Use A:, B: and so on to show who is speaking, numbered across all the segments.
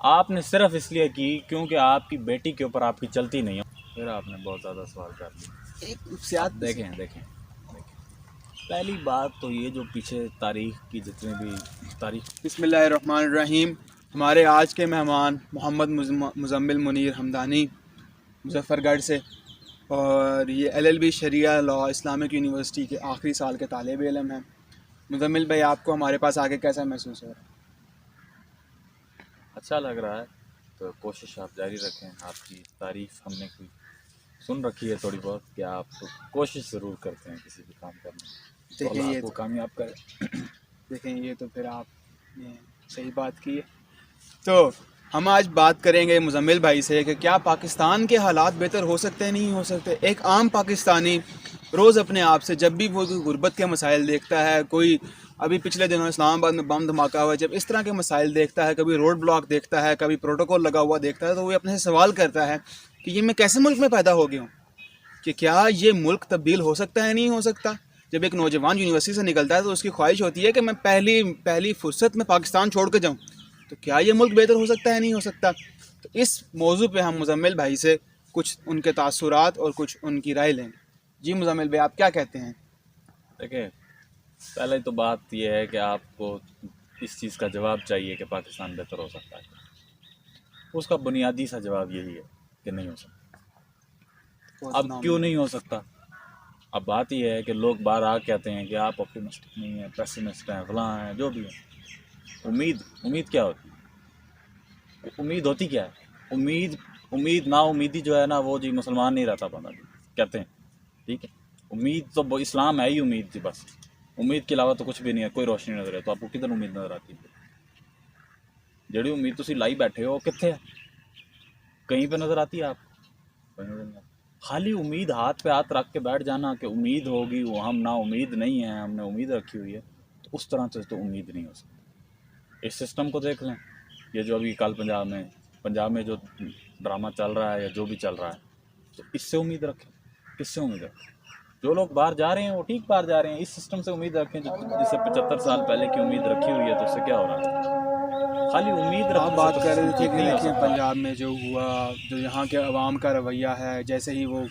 A: آپ نے صرف اس لیے کی کیونکہ آپ کی بیٹی کے اوپر آپ کی چلتی نہیں ہے. پھر آپ نے بہت زیادہ سوال کر لیا.
B: سیاست
A: دیکھیں پہلی بات تو یہ جو پیچھے تاریخ کی جتنے بھی تاریخ.
B: بسم اللہ الرحمن الرحیم. ہمارے آج کے مہمان محمد مزمل منیر ہمدانی مظفر گڑھ سے، اور یہ LLB شریعہ لا اسلامک یونیورسٹی کے آخری سال کے طالب علم ہیں. مزمل بھائی، آپ کو ہمارے پاس آگے کیسا محسوس ہو رہا ہے؟
A: اچھا لگ رہا ہے. تو کوشش آپ جاری رکھیں. آپ کی تعریف ہم نے سن رکھی ہے تھوڑی بہت کہ آپ کوشش ضرور کرتے ہیں کسی بھی کام کرنے میں، تو اللہ آپ کو کامیاب کرے.
B: دیکھیں یہ تو پھر آپ نے صحیح بات کی ہے. تو ہم آج بات کریں گے مزمل بھائی سے کہ کیا پاکستان کے حالات بہتر ہو سکتے ہیں، نہیں ہو سکتے. ایک عام پاکستانی روز اپنے آپ سے جب بھی وہ غربت کے مسائل دیکھتا ہے، کوئی ابھی پچھلے دنوں اسلام آباد میں بم دھماکہ ہوا، جب اس طرح کے مسائل دیکھتا ہے، کبھی روڈ بلاک دیکھتا ہے، کبھی پروٹوکول لگا ہوا دیکھتا ہے، تو وہ اپنے سے سوال کرتا ہے کہ یہ میں کیسے ملک میں پیدا ہو گیا ہوں، کہ کیا یہ ملک تبدیل ہو سکتا ہے، نہیں ہو سکتا. جب ایک نوجوان یونیورسٹی سے نکلتا ہے تو اس کی خواہش ہوتی ہے کہ میں پہلی فرصت میں پاکستان چھوڑ کے جاؤں. تو کیا یہ ملک بہتر ہو سکتا ہے، نہیں ہو سکتا. تو اس موضوع پہ ہم مزمل بھائی سے کچھ ان کے تاثرات اور کچھ ان کی رائے لیں گے. جی مزمل بھائی، آپ کیا کہتے ہیں؟
A: دیکھیں، پہلے تو بات یہ ہے کہ آپ کو اس چیز کا جواب چاہیے کہ پاکستان بہتر ہو سکتا ہے. اس کا بنیادی سا جواب یہی ہے کہ نہیں ہو سکتا. اب کیوں نہیں ہو سکتا؟ اب بات یہ ہے کہ لوگ باہر آ کہتے ہیں کہ آپ آپٹیمسٹک نہیں ہیں، پیسمسٹ ہیں، فلاں ہیں، جو بھی ہیں. امید کیا ہوتی ہے؟ امید ہوتی کیا ہے؟ امید نا امیدی جو ہے نا، وہ جی مسلمان نہیں رہتا بندہ کہتے ہیں. ٹھیک ہے، امید تو اسلام ہے ہی امید. جی بس امید کے علاوہ تو کچھ بھی نہیں ہے، کوئی روشنی نظر ہے. تو آپ کو کدھر امید نظر آتی ہے؟ جڑی امید تسی لائی بیٹھے ہو کتنے ہے؟ کہیں پہ نظر آتی ہے آپ؟ خالی امید ہاتھ پہ ہاتھ رکھ کے بیٹھ جانا کہ امید ہوگی، وہ ہم نا امید نہیں ہیں، ہم نے امید رکھی ہوئی ہے، تو اس طرح سے تو امید نہیں ہو سکتی. اس سسٹم کو دیکھ لیں، یہ جو ابھی کل پنجاب میں جو ڈرامہ چل رہا ہے یا جو بھی چل رہا ہے، تو اس سے امید رکھیں. کس سے امید رکھیں؟ جو لوگ باہر جا رہے ہیں وہ ٹھیک باہر جا رہے ہیں. اس سسٹم سے امید رکھیں جس سے 75 سال پہلے کی امید رکھی ہوئی ہے. تو اس سے کیا ہو رہا ہے؟ خالی امید رکھنے
B: آپ
A: سے
B: بات
A: تو
B: کر
A: سسٹم
B: رہے تھے
A: ٹھیک
B: کہ
A: نہیں ہو
B: دیکھیں
A: سکتا.
B: پنجاب میں جو ہوا، جو یہاں کے عوام کا رویہ ہے، جیسے ہی وہ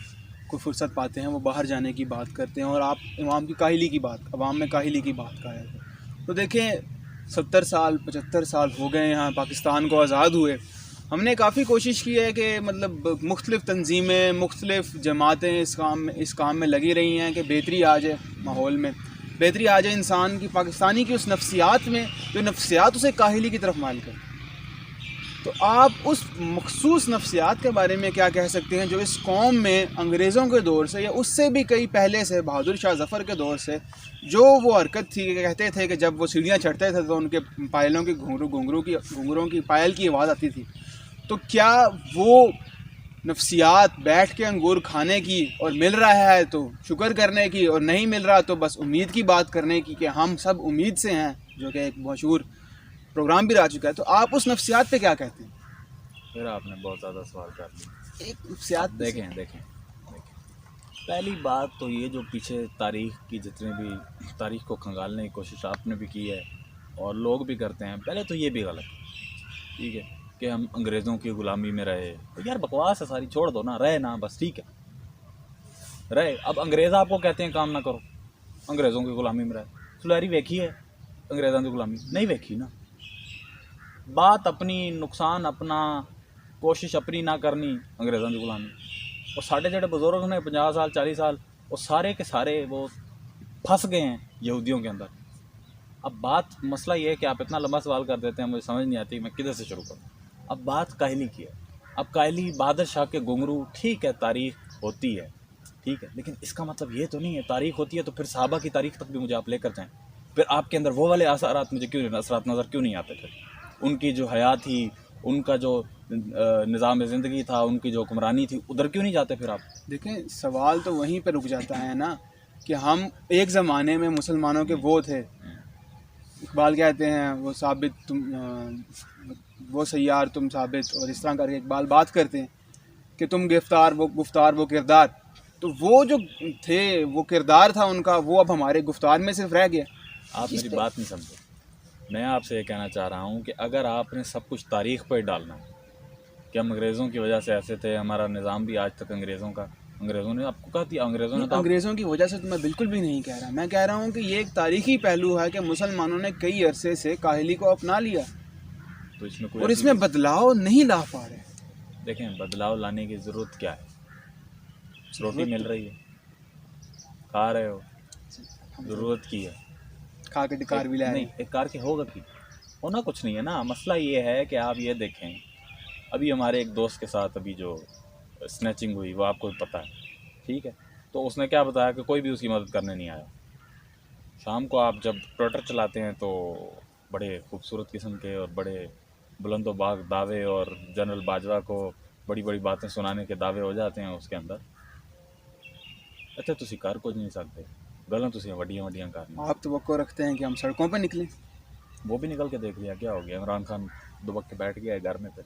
B: کوئی فرصت پاتے ہیں وہ باہر جانے کی بات کرتے ہیں، اور آپ عوام کی کاہلی کی بات، عوام میں کاہلی کی بات کر رہے تھے. تو دیکھیں 70 سال 75 سال ہو گئے یہاں پاکستان کو آزاد ہوئے. ہم نے کافی کوشش کی ہے کہ مطلب مختلف تنظیمیں، مختلف جماعتیں اس کام میں لگی رہی ہیں کہ بہتری آ جائے ماحول میں، بہتری آ جائے انسان کی، پاکستانی کی اس نفسیات میں جو نفسیات اسے کاہلی کی طرف مائل کرے. تو آپ اس مخصوص نفسیات کے بارے میں کیا کہہ سکتے ہیں جو اس قوم میں انگریزوں کے دور سے یا اس سے بھی کئی پہلے سے، بہادر شاہ ظفر کے دور سے جو وہ حرکت تھی کہ کہتے تھے کہ جب وہ سیڑھیاں چڑھتے تھے تو ان کے پائلوں کی گھنگروں کی پائل کی آواز آتی تھی. تو کیا وہ نفسیات بیٹھ کے انگور کھانے کی اور مل رہا ہے تو شکر کرنے کی، اور نہیں مل رہا تو بس امید کی بات کرنے کی کہ ہم سب امید سے ہیں، جو کہ ایک مشہور پروگرام بھی رہ چکا ہے. تو آپ اس نفسیات پہ کیا کہتے ہیں؟
A: پھر آپ نے بہت زیادہ سوال کر لیا.
B: ایک نفسیات
A: دیکھیں پہلی بات تو یہ جو پیچھے تاریخ کی جتنے بھی تاریخ کو کھنگالنے کی کوشش آپ نے بھی کی ہے اور لوگ بھی کرتے ہیں، پہلے تو یہ بھی غلط ہے. ٹھیک ہے کہ ہم انگریزوں کی غلامی میں رہے. یار بکواس ہے ساری، چھوڑ دو نا، رہے نا بس. ٹھیک ہے رہے. اب انگریز آپ کو کہتے ہیں کام نہ کرو، انگریزوں کی غلامی میں رہے. سلیری ویکھی ہے انگریزوں کی غلامی؟ نہیں ویکھی نا. بات اپنی، نقصان اپنا، کوشش اپنی نہ کرنی، انگریزوں کی غلامی. اور ساڑھے جڑے بزرگ نے 50 سال 40 سال وہ سارے کے سارے وہ پھنس گئے ہیں یہودیوں کے اندر. اب بات مسئلہ یہ ہے کہ آپ اتنا لمبا سوال کر دیتے ہیں، مجھے سمجھ نہیں آتی میں کدھر سے شروع کروں. اب بات کاہلی کی ہے. اب کاہلی بہادر شاہ کے گھنگرو، ٹھیک ہے تاریخ ہوتی ہے، ٹھیک ہے، لیکن اس کا مطلب یہ تو نہیں ہے تاریخ ہوتی ہے تو پھر صحابہ کی تاریخ تک بھی مجھے آپ لے کر جائیں. پھر آپ کے اندر وہ والے اثرات مجھے اثرات نظر کیوں نہیں آتے؟ پھر ان کی جو حیات تھی، ان کا جو نظام زندگی تھا، ان کی جو حکمرانی تھی، ادھر کیوں نہیں جاتے پھر آپ؟
B: دیکھیں سوال تو وہیں پہ رک جاتا ہے نا کہ ہم ایک زمانے میں مسلمانوں کے وہ تھے، اقبال کہتے ہیں وہ ثابت تم وہ سیار تم ثابت، اور اس طرح کر کے اقبال بات کرتے ہیں کہ تم گفتار وہ کردار. تو وہ جو تھے، وہ کردار تھا ان کا، وہ اب ہمارے گفتار میں صرف رہ گیا.
A: آپ میری بات نہیں سمجھے. میں آپ سے یہ کہنا چاہ رہا ہوں کہ اگر آپ نے سب کچھ تاریخ پہ ڈالنا ہے کہ ہم انگریزوں کی وجہ سے ایسے تھے، ہمارا نظام بھی آج تک انگریزوں نے آپ کو کہا دیا، انگریزوں نے
B: نہیں،
A: تو آپ
B: انگریزوں کی وجہ سے تو میں بالکل بھی نہیں کہہ رہا، میں کہہ رہا ہوں کہ یہ ایک تاریخی پہلو ہے کہ مسلمانوں نے کئی عرصے سے کاہلی کو اپنا لیا
A: تو اس میں کوئی
B: اور اس
A: ایسی
B: میں بدلاؤ نہیں لا پا رہے۔
A: دیکھیں بدلاؤ لانے کی ضرورت کیا ہے؟ روٹی مل رہی ہے، کھا رہے ہو، ضرورت کی ہے
B: کھا کے ڈکار بھی لے رہے
A: نہیں
B: ہیں۔
A: ایک کار کے ہوگا کی ہونا کچھ نہیں ہے نا۔ مسئلہ یہ ہے کہ آپ یہ دیکھیں، ابھی ہمارے ایک دوست کے ساتھ ابھی جو سنیچنگ ہوئی وہ آپ کو پتہ ہے، ٹھیک ہے؟ تو اس نے کیا بتایا کہ کوئی بھی اس کی مدد کرنے نہیں آیا۔ شام کو آپ جب ٹویٹر چلاتے ہیں تو بڑے خوبصورت قسم کے اور بڑے بلند و باغ دعوے اور جنرل باجوہ کو بڑی بڑی باتیں سنانے کے دعوے ہو جاتے ہیں اس کے اندر۔ اچھا تسی کر کچھ نہیں سکتے، گلاں تسی وڈیاں وڈیاں کرنا۔
B: آپ توقع رکھتے ہیں کہ ہم سڑکوں پہ نکلیں؟
A: وہ بھی نکل کے دیکھ لیا کیا ہو گیا، عمران خان دبک کے بیٹھ گیا ہے گھر میں پھر۔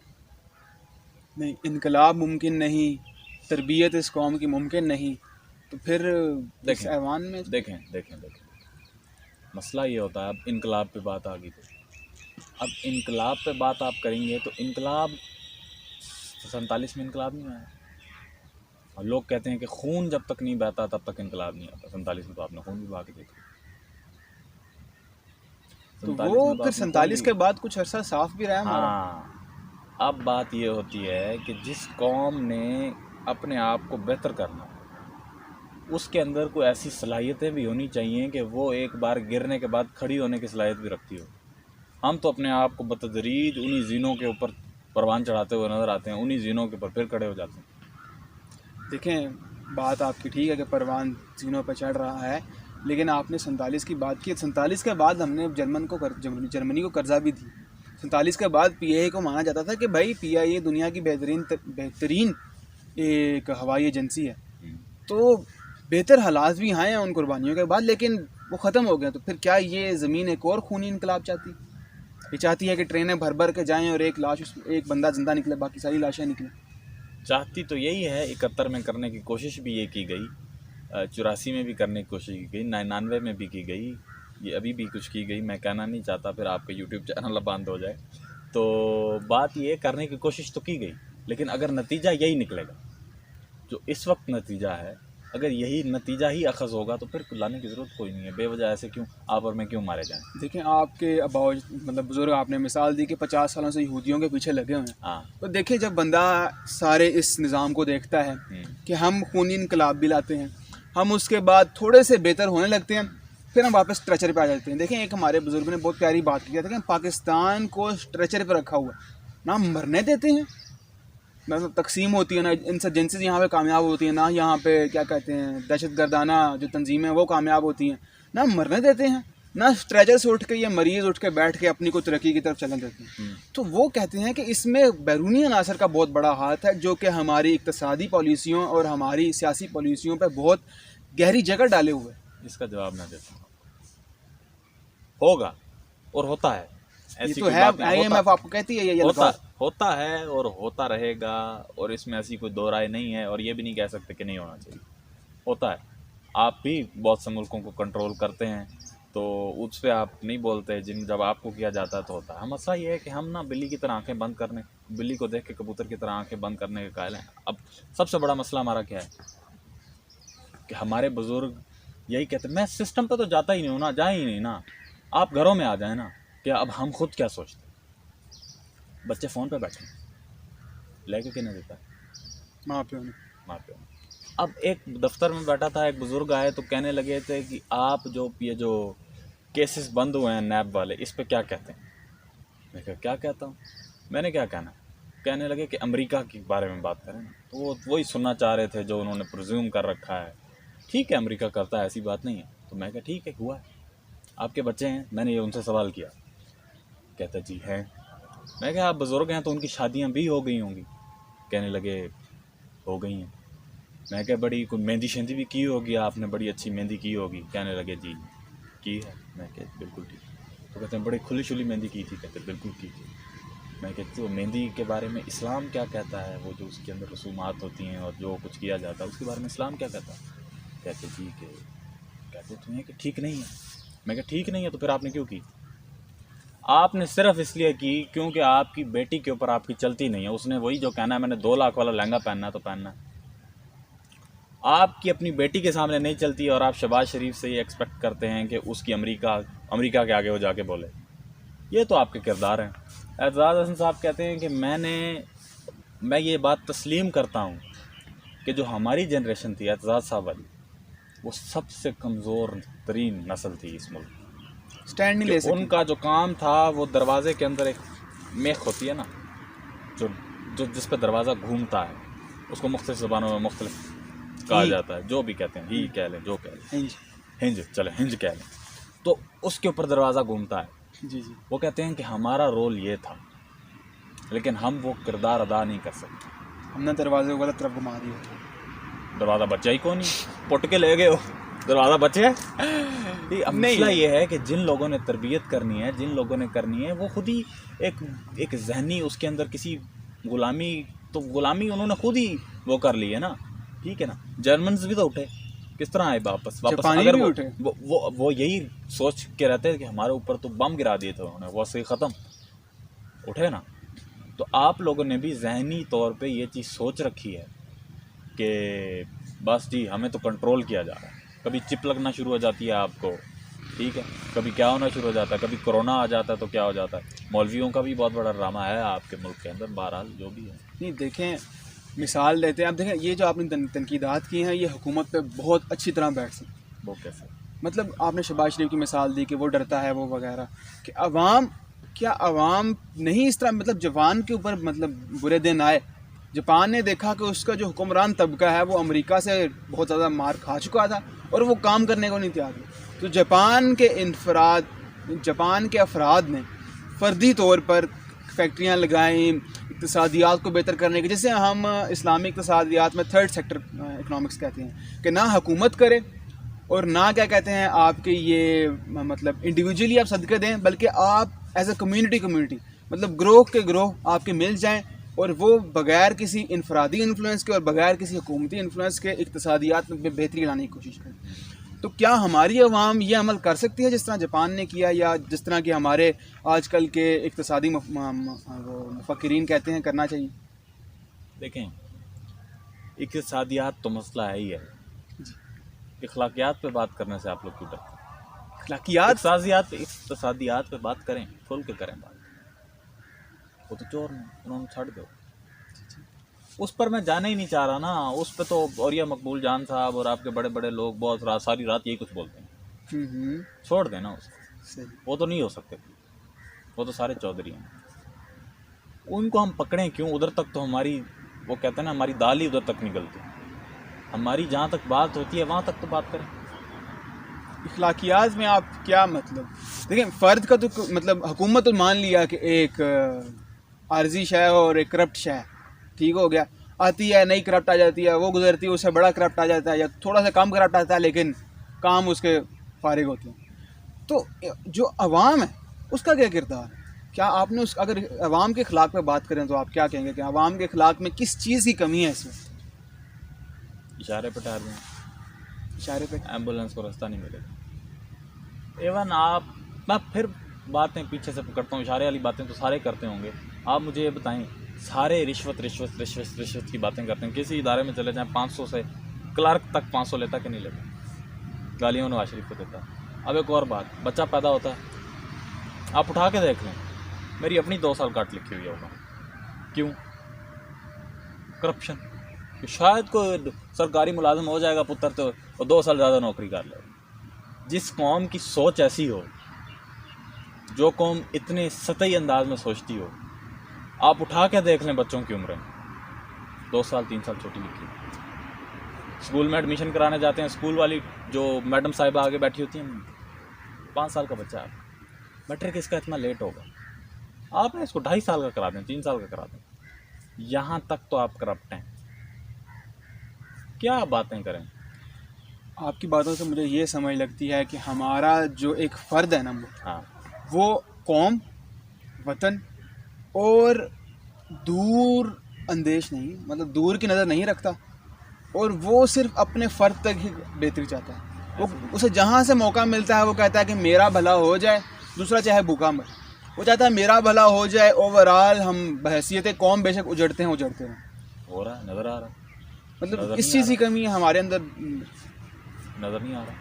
B: نہیں، انقلاب ممکن نہیں، تربیت اس قوم کی ممکن نہیں، تو پھر اس
A: دیکھیں
B: ایوان میں
A: دیکھیں دیکھیں دیکھیں مسئلہ یہ ہوتا ہے، اب انقلاب پہ بات آ گئی تو اب انقلاب پہ بات آپ کریں گے تو انقلاب 47 میں انقلاب نہیں آیا، اور لوگ کہتے ہیں کہ خون جب تک نہیں بہتا تب تک انقلاب نہیں آتا۔ 47 میں تو آپ نے خون بھی بہا کے دیکھا،
B: تو
A: 47
B: وہ
A: میں تو
B: پھر
A: آپ نے خون
B: 47
A: بھی۔
B: کے بعد کچھ عرصہ صاف بھی رہا ہمارا۔
A: ہاں اب بات یہ ہوتی ہے کہ جس قوم نے اپنے آپ کو بہتر کرنا، اس کے اندر کوئی ایسی صلاحیتیں بھی ہونی چاہیے کہ وہ ایک بار گرنے کے بعد کھڑی ہونے کی صلاحیت بھی رکھتی ہو۔ ہم تو اپنے آپ کو بتدریج انہی زینوں کے اوپر پروان چڑھاتے ہوئے نظر آتے ہیں، انہی زینوں کے اوپر پھر کھڑے ہو جاتے ہیں۔
B: دیکھیں بات آپ کی ٹھیک ہے کہ پروان زینوں پہ چڑھ رہا ہے، لیکن آپ نے 47 کی بات کی۔ 47 کے بعد ہم نے جرمنی کو قرضہ بھی دی۔ 47 کے بعد پی آئی اے کو مانا جاتا تھا کہ بھائی پی آئی اے دنیا کی بہترین ایک ہوائی ایجنسی ہے، تو بہتر حالات بھی آئے ہیں ان قربانیوں کے بعد، لیکن وہ ختم ہو گئے۔ تو پھر کیا یہ زمین ایک اور خونی انقلاب چاہتی؟ یہ چاہتی ہے کہ ٹرینیں بھر بھر کے جائیں اور ایک بندہ زندہ نکلے، باقی ساری لاشیں نکلیں؟
A: چاہتی تو یہی ہے، 71 میں کرنے کی کوشش بھی یہ کی گئی، 84 میں بھی کرنے کی کوشش کی گئی، 99 میں بھی کی گئی، یہ ابھی بھی کچھ کی گئی۔ میں کہنا نہیں چاہتا پھر آپ کا یوٹیوب چینل بند ہو جائے۔ تو بات یہ کرنے کی کوشش تو کی گئی، لیکن اگر نتیجہ یہی نکلے گا جو اس وقت نتیجہ ہے، اگر یہی نتیجہ ہی اخذ ہوگا تو پھر لانے کی ضرورت کوئی نہیں ہے۔ بے وجہ ایسے کیوں آپ اور میں کیوں مارے جائیں؟
B: دیکھیں آپ کے اباؤ مطلب بزرگ آپ نے مثال دی کہ 50 سالوں سے یہودیوں کے پیچھے لگے ہوئے ہیں،
A: ہاں
B: تو دیکھیں جب بندہ سارے اس نظام کو دیکھتا ہے کہ ہم خونی انقلاب بھی لاتے ہیں، ہم اس کے بعد تھوڑے سے بہتر ہونے لگتے ہیں، پھر ہم واپس اسٹریچر پہ آ جاتے ہیں۔ دیکھیں ایک ہمارے بزرگ نے بہت پیاری بات کی تھی کہ پاکستان کو اسٹریچر پہ رکھا ہوا ہے، نہ مرنے دیتے ہیں، مطلب تقسیم ہوتی ہے نا انسرجنسیز یہاں پہ کامیاب ہوتی ہیں، نہ یہاں پہ کیا کہتے ہیں دہشت گردانہ جو تنظیمیں وہ کامیاب ہوتی ہیں، نہ مرنے دیتے ہیں، نہ اسٹریچر سے اٹھ کے یہ مریض اٹھ کے بیٹھ کے اپنی کو ترقی کی طرف چلنے دیتے ہیں۔ تو وہ کہتے ہیں کہ اس میں بیرونی عناصر کا بہت بڑا ہاتھ ہے جو کہ ہماری اقتصادی پالیسیوں اور ہماری سیاسی پالیسیوں پہ بہت گہری جگہ ڈالے ہوئے ہیں۔
A: اس کا جواب میں دیتا ہوں، ہوگا اور ہوتا ہے،
B: یہ
A: ایسی
B: تو
A: کوئی
B: ہے،
A: بات نہیں،
B: آئی ایم ایف آپ کو کہتی ہے یہ
A: ہوتا
B: الفاظ۔
A: ہوتا ہے اور ہوتا رہے گا، اور اس میں ایسی کوئی دو رائے نہیں ہے، اور یہ بھی نہیں کہہ سکتے کہ نہیں ہونا چاہیے، ہوتا ہے۔ آپ بھی بہت سے ملکوں کو کنٹرول کرتے ہیں تو اس پہ آپ نہیں بولتے، جب آپ کو کیا جاتا ہے تو ہوتا ہے۔ مسئلہ یہ ہے کہ ہم نا بلی کی طرح آنکھیں بند کرنے، بلی کو دیکھ کے کبوتر کی طرح آنکھیں بند کرنے کے قائل ہیں۔ اب سب سے بڑا مسئلہ ہمارا کیا ہے کہ ہمارے بزرگ یہی کہتے ہیں، میں سسٹم پہ تو جاتا ہی نہیں ہوں نا، جائیں ہی نہیں نا، آپ گھروں میں آ جائیں نا، کہ اب ہم خود کیا سوچتے ہیں؟ بچے فون پہ بیٹھے ہیں، لے کے کہنے دیتا ہے
B: ماں پیوں نے۔
A: ماں پیوں۔ اب ایک دفتر میں بیٹھا تھا، ایک بزرگ آئے تو کہنے لگے تھے کہ آپ جو یہ جو کیسز بند ہوئے ہیں نیب والے، اس پہ کیا کہتے ہیں؟ میں کہا کیا کہتا ہوں، میں نے کیا کہنا؟ کہنے لگے کہ امریکہ کے بارے میں بات کریں، تو وہ وہی سننا چاہ رہے تھے جو انہوں نے پرزیوم کر رکھا ہے۔ ٹھیک ہے امریکہ کرتا ہے، ایسی بات نہیں ہے، تو میں کہا ٹھیک ہے ہوا ہے، آپ کے بچے ہیں؟ میں نے یہ ان سے سوال کیا، کہتا جی ہیں۔ میں کہا آپ بزرگ ہیں تو ان کی شادیاں بھی ہو گئی ہوں گی؟ کہنے لگے ہو گئی ہیں۔ میں کہا بڑی کوئی مہندی شہندی بھی کی ہوگی آپ نے، بڑی اچھی مہندی کی ہوگی؟ کہنے لگے جی کی ہے۔ میں کہا بالکل ٹھیک۔ تو کہتے ہیں بڑی کھلی شلی مہندی کی تھی؟ کہتے بالکل کی تھی۔ میں کہتی ہوں مہندی کے بارے میں اسلام کیا کہتا ہے، وہ جو اس کے اندر رسومات ہوتی ہیں اور جو کچھ کیا جاتا ہے اس کے بارے میں اسلام کیا کہتا ہے؟ کہتے جی کہ کہتے تمہیں کہ ٹھیک نہیں ہے۔ میں کہا ٹھیک نہیں ہے تو پھر آپ نے کیوں کی؟ آپ نے صرف اس لیے کی کیونکہ آپ کی بیٹی کے اوپر آپ کی چلتی نہیں ہے. اس نے وہی جو کہنا ہے میں نے 2 لاکھ والا لہنگا پہننا ہے تو پہننا ہے. آپ کی اپنی بیٹی کے سامنے نہیں چلتی اور آپ شہباز شریف سے یہ ایکسپیکٹ کرتے ہیں کہ اس کی امریکہ کے آگے وہ جا کے بولے. یہ تو آپ کے کردار ہیں. اعتزاز احسن صاحب کہتے ہیں کہ میں یہ بات تسلیم کرتا ہوں کہ جو ہماری جنریشن تھی اعتزاز صاحب والی, وہ سب سے کمزور ترین نسل تھی اس ملک.
B: اسٹینڈ نہیں لے
A: ان
B: سکے.
A: کا جو کام تھا وہ دروازے کے اندر ایک میخ ہوتی ہے نا, جس پہ دروازہ گھومتا ہے, اس کو مختلف زبانوں میں مختلف کہا جاتا ہے, جو بھی کہتے ہیں, ہی کہہ لیں, جو کہہ لیں, ہنج, چلے ہنج کہہ لیں, تو اس کے اوپر دروازہ گھومتا ہے.
B: جی جی.
A: وہ کہتے ہیں کہ ہمارا رول یہ تھا لیکن ہم وہ کردار ادا نہیں کر سکتے.
B: ہم نے دروازے کو غلط طرف گھما دیا.
A: دروازہ بچا ہی کون نہیں, پٹ کے لے گئے ہو, دروازہ بچے. مسئلہ یہ ہے کہ جن لوگوں نے تربیت کرنی ہے, جن لوگوں نے کرنی ہے, وہ خود ہی ایک ذہنی اس کے اندر کسی غلامی انہوں نے خود ہی وہ کر لی ہے نا. ٹھیک ہے نا, جرمنز بھی تو اٹھے, کس طرح آئے واپس اگر وہ یہی سوچ کے رہتے کہ ہمارے اوپر تو بم گرا دیے تھے انہوں نے, وہ صحیح ختم اٹھے نا. تو آپ لوگوں نے بھی ذہنی طور پہ یہ چیز سوچ رکھی ہے کہ بس جی ہمیں تو کنٹرول کیا جا رہا ہے. کبھی چپ لگنا شروع ہو جاتی ہے آپ کو, ٹھیک ہے, کبھی کیا ہونا شروع ہو جاتا ہے, کبھی کرونا آ جاتا ہے تو کیا ہو جاتا ہے. مولویوں کا بھی بہت بڑا ڈرامہ ہے آپ کے ملک کے اندر. بہرحال جو بھی ہے,
B: نہیں دیکھیں, مثال دیتے ہیں. اب دیکھیں یہ جو آپ نے تنقیدات کی ہیں یہ حکومت پہ بہت اچھی طرح بیٹھ سکتی.
A: وہ کیسے,
B: مطلب آپ نے شہباز شریف کی مثال دی کہ وہ ڈرتا ہے وہ وغیرہ, کہ عوام نہیں اس طرح, مطلب جاپان کے اوپر مطلب برے دن آئے. جاپان نے دیکھا کہ اس کا جو حکمران طبقہ ہے وہ امریکہ سے بہت زیادہ مار کھا چکا تھا اور وہ کام کرنے کو نہیں تیار تھا. تو جاپان کے افراد نے فردی طور پر فیکٹریاں لگائیں اقتصادیات کو بہتر کرنے کی, جسے ہم اسلامی اقتصادیات میں 3rd سیکٹر اکنامکس کہتے ہیں, کہ نہ حکومت کرے اور نہ کیا کہتے ہیں آپ کے یہ مطلب انڈیویجولی آپ صدقے دیں, بلکہ آپ ایز اے کمیونٹی مطلب گروہ آپ کے مل جائیں اور وہ بغیر کسی انفرادی انفلوئنس کے اور بغیر کسی حکومتی انفلوئنس کے اقتصادیات میں بہتری لانے کی کوشش کریں. تو کیا ہماری عوام یہ عمل کر سکتی ہے جس طرح جاپان نے کیا, یا جس طرح کہ ہمارے آج کل کے اقتصادی مفکرین کہتے ہیں کرنا چاہیے؟
A: دیکھیں اقتصادیات تو مسئلہ ہے ہی ہے, اخلاقیات پہ بات کرنے سے آپ لوگ کیوں ڈرتے ہیں؟ اقتصادیات پہ بات کریں, کھول کے کریں بات. وہ تو چور انہوں نے چھڑ دو, اس پر میں جانا ہی نہیں چاہ رہا نا. اس پہ تو اوریا مقبول جان صاحب اور آپ کے بڑے بڑے لوگ بہت ساری رات یہی کچھ بولتے ہیں. چھوڑ دینا اس کو, وہ تو نہیں ہو سکتے, وہ تو سارے چودھری ہیں. ان کو ہم پکڑیں کیوں؟ ادھر تک تو ہماری, وہ کہتے ہیں نا, ہماری دال ہی ادھر تک نکلتی. ہماری جہاں تک بات ہوتی ہے وہاں تک تو بات کریں.
B: اخلاقیات میں آپ کیا مطلب دیکھیں, فرد کا تو مطلب حکومت مان لیا کہ ایک عارضی شے اور ایک کرپٹ شے, ٹھیک ہو گیا, آتی ہے نئی کرپٹ آ جاتی ہے, وہ گزرتی ہے اس سے بڑا کرپٹ آ جاتا ہے یا تھوڑا سا کم کرپٹ آتا ہے لیکن کام اس کے فارغ ہوتے ہیں. تو جو عوام ہے اس کا کیا کردار ہے؟ کیا آپ نے اگر عوام کے اخلاق پہ بات کریں تو آپ کیا کہیں گے کہ عوام کے اخلاق میں کس چیز کی کمی ہے اس وقت؟
A: اشارے پہ ٹھہر دیں,
B: اشارے پہ
A: ایمبولینس کو راستہ نہیں ملے گا. ایون میں پھر باتیں پیچھے سے پکڑتا ہوں, اشارے والی باتیں تو سارے کرتے ہوں گے. آپ مجھے یہ بتائیں, سارے رشوت کی باتیں کرتے ہیں. کسی ادارے میں چلے جائیں, 500 سے کلرک تک 500 لیتا کہ نہیں لیتا؟ گالیاں نواز شریف کو دیتا. اب ایک اور بات, بچہ پیدا ہوتا ہے, آپ اٹھا کے دیکھ لیں, میری اپنی 2 سال کاٹ لکھی ہوئی ہوگا. کیوں؟ کرپشن. شاید کوئی سرکاری ملازم ہو جائے گا پتر تو 2 سال زیادہ نوکری کر لے. جس قوم کی سوچ ایسی ہو, جو قوم اتنے سطحی انداز میں سوچتی ہو, آپ اٹھا کے دیکھ لیں بچوں کی عمریں 2 سال 3 سال چھوٹی لکھی. اسکول میں ایڈمیشن کرانے جاتے ہیں, اسکول والی جو میڈم صاحبہ آگے بیٹھی ہوتی ہیں, 5 سال کا بچہ ہے, میٹرک اس کا اتنا لیٹ ہوگا, آپ نے اس کو 2.5 سال کا کرا دیں, 3 سال کا کرا دیں. یہاں تک تو آپ کرپٹ ہیں. کیا باتیں کریں؟
B: آپ کی باتوں سے مجھے یہ سمجھ لگتی ہے کہ ہمارا جو ایک فرد ہے نا, وہ قوم, وطن اور دور اندیش نہیں, مطلب دور کی نظر نہیں رکھتا, اور وہ صرف اپنے فرد تک ہی بہتری چاہتا ہے. وہ اسے جہاں سے موقع ملتا ہے وہ کہتا ہے کہ میرا بھلا ہو جائے, دوسرا چاہے بھوکا مر. وہ چاہتا ہے میرا بھلا ہو جائے، اوور آل ہم بحیثیت قوم بے شک اجڑتے ہیں
A: ہو رہا ہے، نظر آ رہا ہے،
B: مطلب
A: نظر
B: اس
A: نہیں
B: چیز
A: آ
B: کی کمی ہے ہمارے اندر.
A: نظر نہیں آ رہا.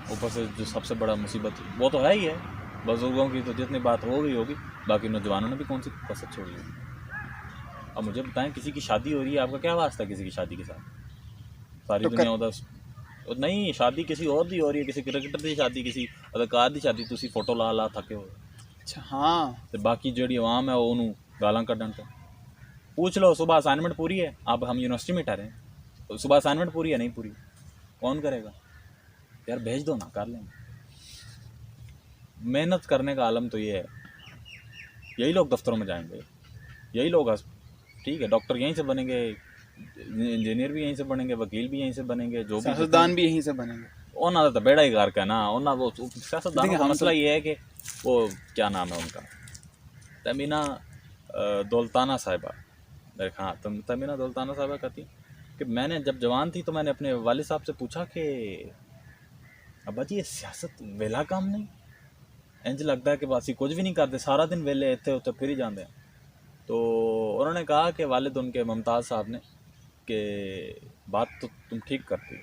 A: اوپر سے جو سب سے بڑا مصیبت وہ تو ہے ہی ہے، بزرگوں کی تو جتنی بات ہو گئی ہوگی، باقی نوجوانوں نے بھی کون سی کسر چھوڑی ہوگی. اب مجھے بتائیں، کسی کی شادی ہو رہی ہے، آپ کا کیا واسطہ ہے کسی کی شادی کے ساتھ؟ ساری
B: تو
A: دنیا ادھر نہیں، شادی کسی اور دی ہو رہی ہے، کسی کرکٹر دی شادی، کسی اداکار دی شادی، تسی فوٹو لا لا تھکے ہو.
B: اچھا ہاں
A: تے باقی جڑی عوام ہے وہ انہوں گالاں کڈن تے. پوچھ لو صبح اسائنمنٹ پوری ہے، اب ہم یونیورسٹی میں ٹھہرے ہیں، صبح اسائنمنٹ پوری ہے نہیں پوری، کون کرے گا یار؟ بھیج دو نا، کر لیں. محنت کرنے کا عالم تو یہ ہے. یہی لوگ دفتروں میں جائیں گے، یہی لوگ ٹھیک ہے، ڈاکٹر یہیں سے بنیں گے، انجینئر بھی یہیں سے بنیں گے، وکیل بھی یہیں سے بنیں گے، جو بھی
B: سیاستدان بھی یہیں سے بنیں گے.
A: انہوں نے تو بیڑا ہی غرق ہے نا. انہوں وہ سیاستدانوں کا مسئلہ یہ ہے کہ وہ کیا نام ہے ان کا، تمینہ دولتانہ صاحبہ، میرے خیال تمینہ دولتانہ صاحبہ کہتی کہ میں نے جب جوان تھی تو میں نے اپنے والد صاحب سے پوچھا کہ ابا جی یہ سیاست ویلا کام نہیں، انج لگتا ہے کہ باسی کچھ بھی نہیں کرتے، سارا دن ویلے اتنے اتنے پھر ہی جاندے ہیں. تو انہوں نے کہا کہ والد ان کے ممتاز صاحب نے کہ بات تو تم ٹھیک کرتی ہو،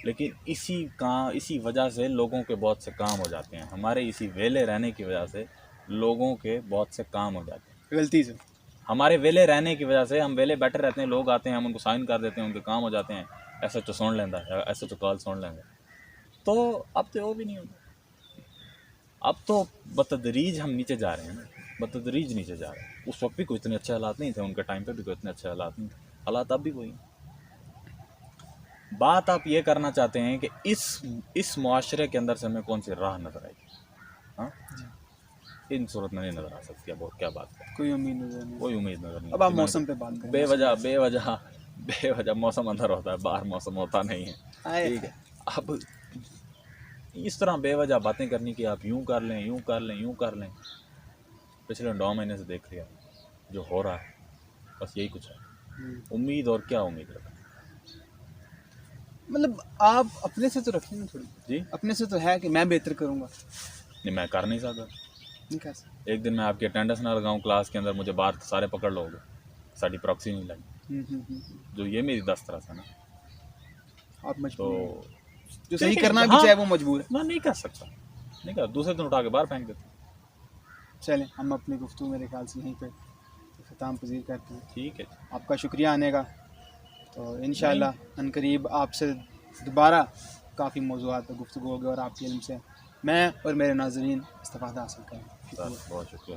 A: لیکن اسی وجہ سے لوگوں کے بہت سے کام ہو جاتے ہیں. ہمارے اسی ویلے رہنے کی وجہ سے لوگوں کے بہت سے کام ہو جاتے ہیں،
B: غلطی سے.
A: ہمارے ویلے رہنے کی وجہ سے ہم ویلے بیٹھے رہتے ہیں، لوگ آتے ہیں، ہم ان کو سائن کر دیتے ہیں، ان کے کام ہو جاتے ہیں. ایسا تو سن لینا ہے، ایسا تو کال سن لیں گے. تو اب تو وہ بھی نہیں ہوتا. اب تو بتدریج ہم نیچے جا رہے ہیں نا، بتدریج نیچے جا رہے ہیں. اس وقت بھی کوئی اتنے اچھے حالات نہیں تھے، ان کے ٹائم پہ بھی کوئی اتنے اچھے حالات نہیں تھے، حالات اب بھی کوئی ہیں. بات آپ یہ کرنا چاہتے ہیں کہ اس معاشرے کے اندر سے ہمیں کون سی راہ نظر آئے گی؟ ہاں ان صورت میں نہیں نظر آ سکتی. اب اور کیا بات کریں،
B: کوئی امید نظر نہیں.
A: کوئی امید نظر نہیں
B: اب آپ
A: آتی.
B: موسم پہ بات کریں.
A: بے وجہ موسم اندر ہوتا ہے، باہر موسم ہوتا نہیں ہے. ٹھیک ہے، اب اس طرح بے وجہ باتیں کرنی کہ آپ یوں کر لیں، یوں کر لیں، یوں کر لیں. پچھلے 9 مہینے سے دیکھ لیا جو ہو رہا ہے، بس یہی کچھ ہے. امید اور کیا امید رکھیں؟
B: مطلب آپ اپنے سے تو رکھیں نا تھوڑی.
A: جی
B: اپنے سے تو ہے کہ میں بہتر کروں گا.
A: نہیں، میں کر نہیں سکتا.
B: نہیں کہہ سکتے.
A: ایک دن میں آپ کی اٹینڈنس نہ لگاؤں کلاس کے اندر، مجھے باہر سارے پکڑ لو گے، ساری پراکسی نہیں لگی. جو یہ میری 10 طرح سے نا،
B: آپ
A: تو
B: مجبور ہیں. جو صحیح کرنا بھی چاہے وہ مجبور ہے.
A: میں نہیں کر سکتا، نہیں کر. دوسرے دن اٹھا کے باہر پھینک دیتا.
B: چلیں ہم اپنی گفتگو میرے خیال سے یہیں پہ اختتام پذیر کرتے ہیں.
A: ٹھیک ہے.
B: آپ کا شکریہ آنے کا. تو انشاءاللہ عنقریب آپ سے دوبارہ کافی موضوعات پہ گفتگو ہوگی اور آپ کے علم سے میں اور میرے ناظرین استفادہ حاصل کریں.
A: بہت شکریہ.